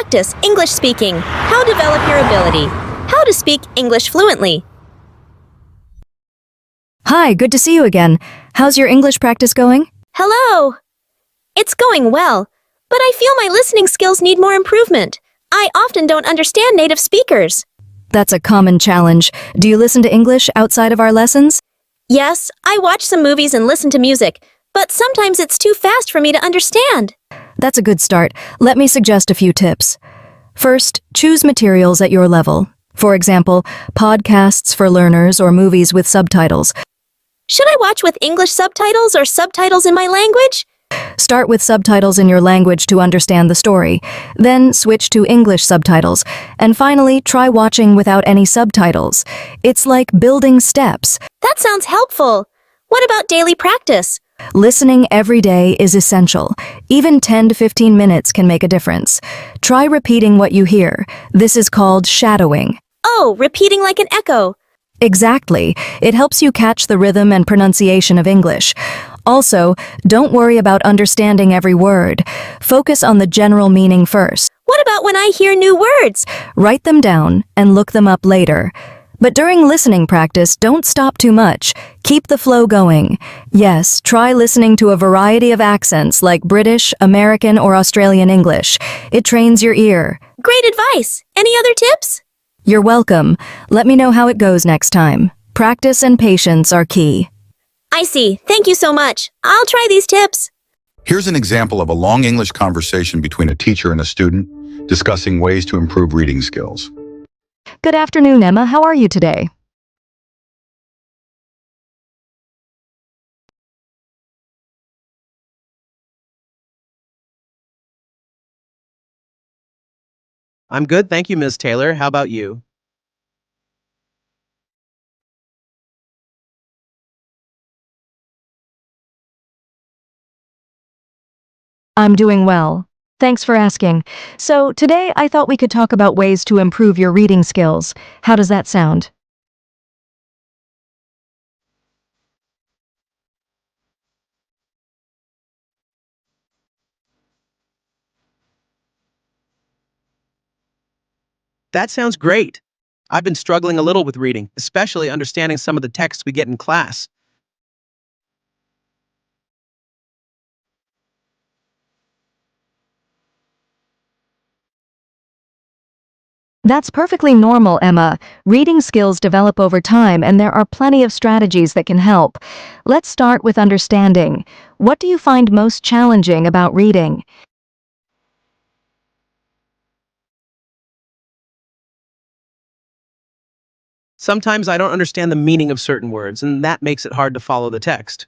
Practice English speaking. How to develop your ability. How to speak English fluently. Hi, good to see you again. How's your English practice going? Hello. It's going well, but I feel my listening skills need more improvement. I often don't understand native speakers. That's a common challenge. Do you listen to English outside of our lessons? Yes, I watch some movies and listen to music, but sometimes it's too fast for me to understand. That's a good start. Let me suggest a few tips. First, choose materials at your level. For example, podcasts for learners or movies with subtitles. Should I watch with English subtitles or subtitles in my language? Start with subtitles in your language to understand the story. Then switch to English subtitles. And finally, try watching without any subtitles. It's like building steps. That sounds helpful. What about daily practice? Listening every day is essential. Even 10 to 15 minutes can make a difference. Try repeating what you hear. This is called shadowing. Oh, repeating like an echo. Exactly. It helps you catch the rhythm and pronunciation of English. Also, don't worry about understanding every word. Focus on the general meaning first. What about when I hear new words? Write them down and look them up later. But during listening practice, don't stop too much. Keep the flow going. Yes, try listening to a variety of accents like British, American, or Australian English. It trains your ear. Great advice. Any other tips? You're welcome. Let me know how it goes next time. Practice and patience are key. I see. Thank you so much. I'll try these tips. Here's an example of a long English conversation between a teacher and a student discussing ways to improve reading skills. Good afternoon, Emma. How are you today? I'm good, thank you, Ms. Taylor. How about you? I'm doing well. Thanks for asking. So, today I thought we could talk about ways to improve your reading skills. How does that sound? That sounds great. I've been struggling a little with reading, especially understanding some of the texts we get in class. That's perfectly normal, Emma. Reading skills develop over time, and there are plenty of strategies that can help. Let's start with understanding. What do you find most challenging about reading? Sometimes I don't understand the meaning of certain words, and that makes it hard to follow the text.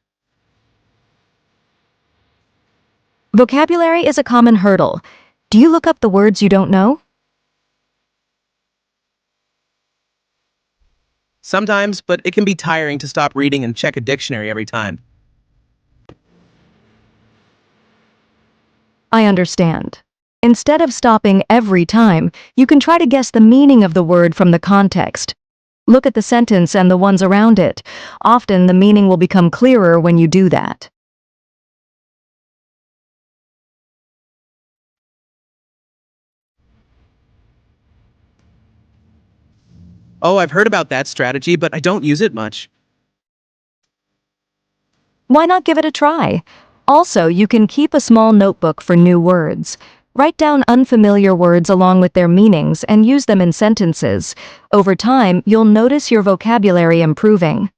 Vocabulary is a common hurdle. Do you look up the words you don't know? Sometimes, but it can be tiring to stop reading and check a dictionary every time. I understand. Instead of stopping every time, you can try to guess the meaning of the word from the context. Look at the sentence and the ones around it. Often the meaning will become clearer when you do that. Oh, I've heard about that strategy, but I don't use it much. Why not give it a try? Also, you can keep a small notebook for new words. Write down unfamiliar words along with their meanings and use them in sentences. Over time, you'll notice your vocabulary improving.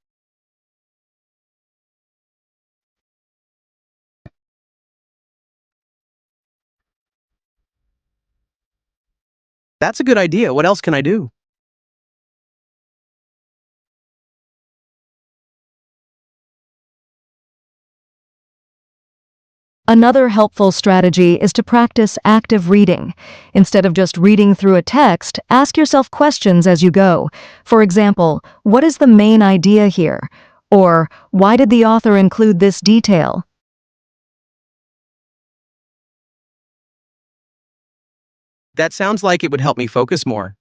That's a good idea. What else can I do? Another helpful strategy is to practice active reading. Instead of just reading through a text, ask yourself questions as you go. For example, what is the main idea here? Or, why did the author include this detail? That sounds like it would help me focus more.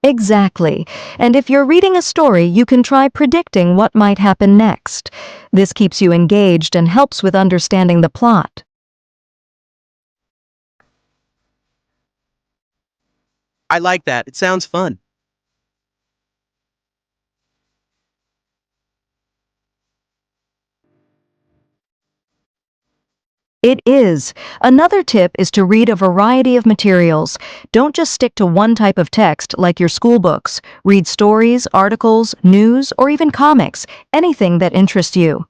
Exactly. And if you're reading a story, you can try predicting what might happen next. This keeps you engaged and helps with understanding the plot. I like that. It sounds fun. It is. Another tip is to read a variety of materials. Don't just stick to one type of text like your school books. Read stories, articles, news, or even comics, anything that interests you.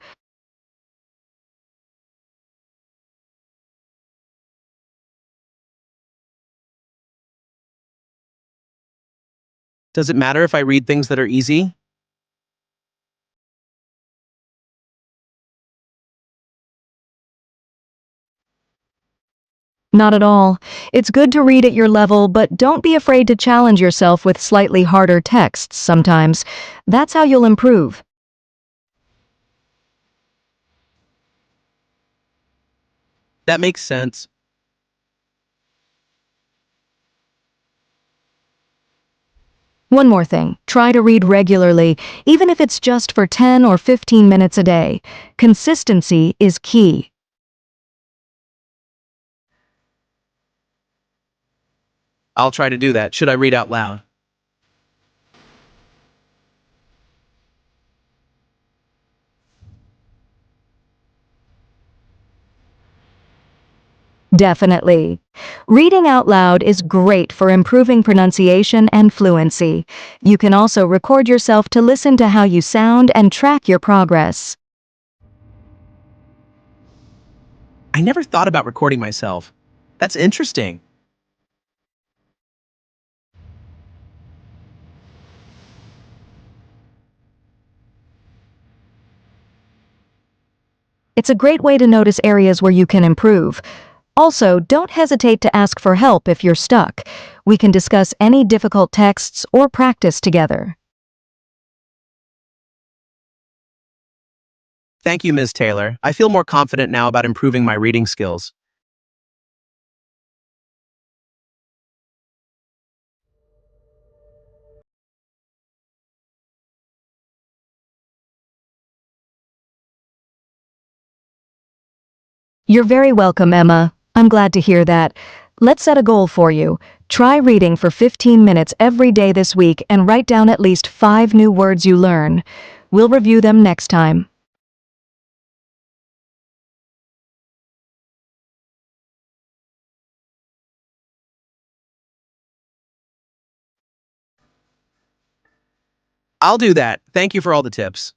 Does it matter if I read things that are easy? Not at all. It's good to read at your level, but don't be afraid to challenge yourself with slightly harder texts sometimes. That's how you'll improve. That makes sense. One more thing, try to read regularly, even if it's just for 10 or 15 minutes a day. Consistency is key. I'll try to do that. Should I read out loud? Definitely. Reading out loud is great for improving pronunciation and fluency. You can also record yourself to listen to how you sound and track your progress. I never thought about recording myself. That's interesting. It's a great way to notice areas where you can improve. Also, don't hesitate to ask for help if you're stuck. We can discuss any difficult texts or practice together. Thank you, Ms. Taylor. I feel more confident now about improving my reading skills. You're very welcome, Emma. I'm glad to hear that. Let's set a goal for you. Try reading for 15 minutes every day this week and write down at least 5 new words you learn. We'll review them next time. I'll do that. Thank you for all the tips.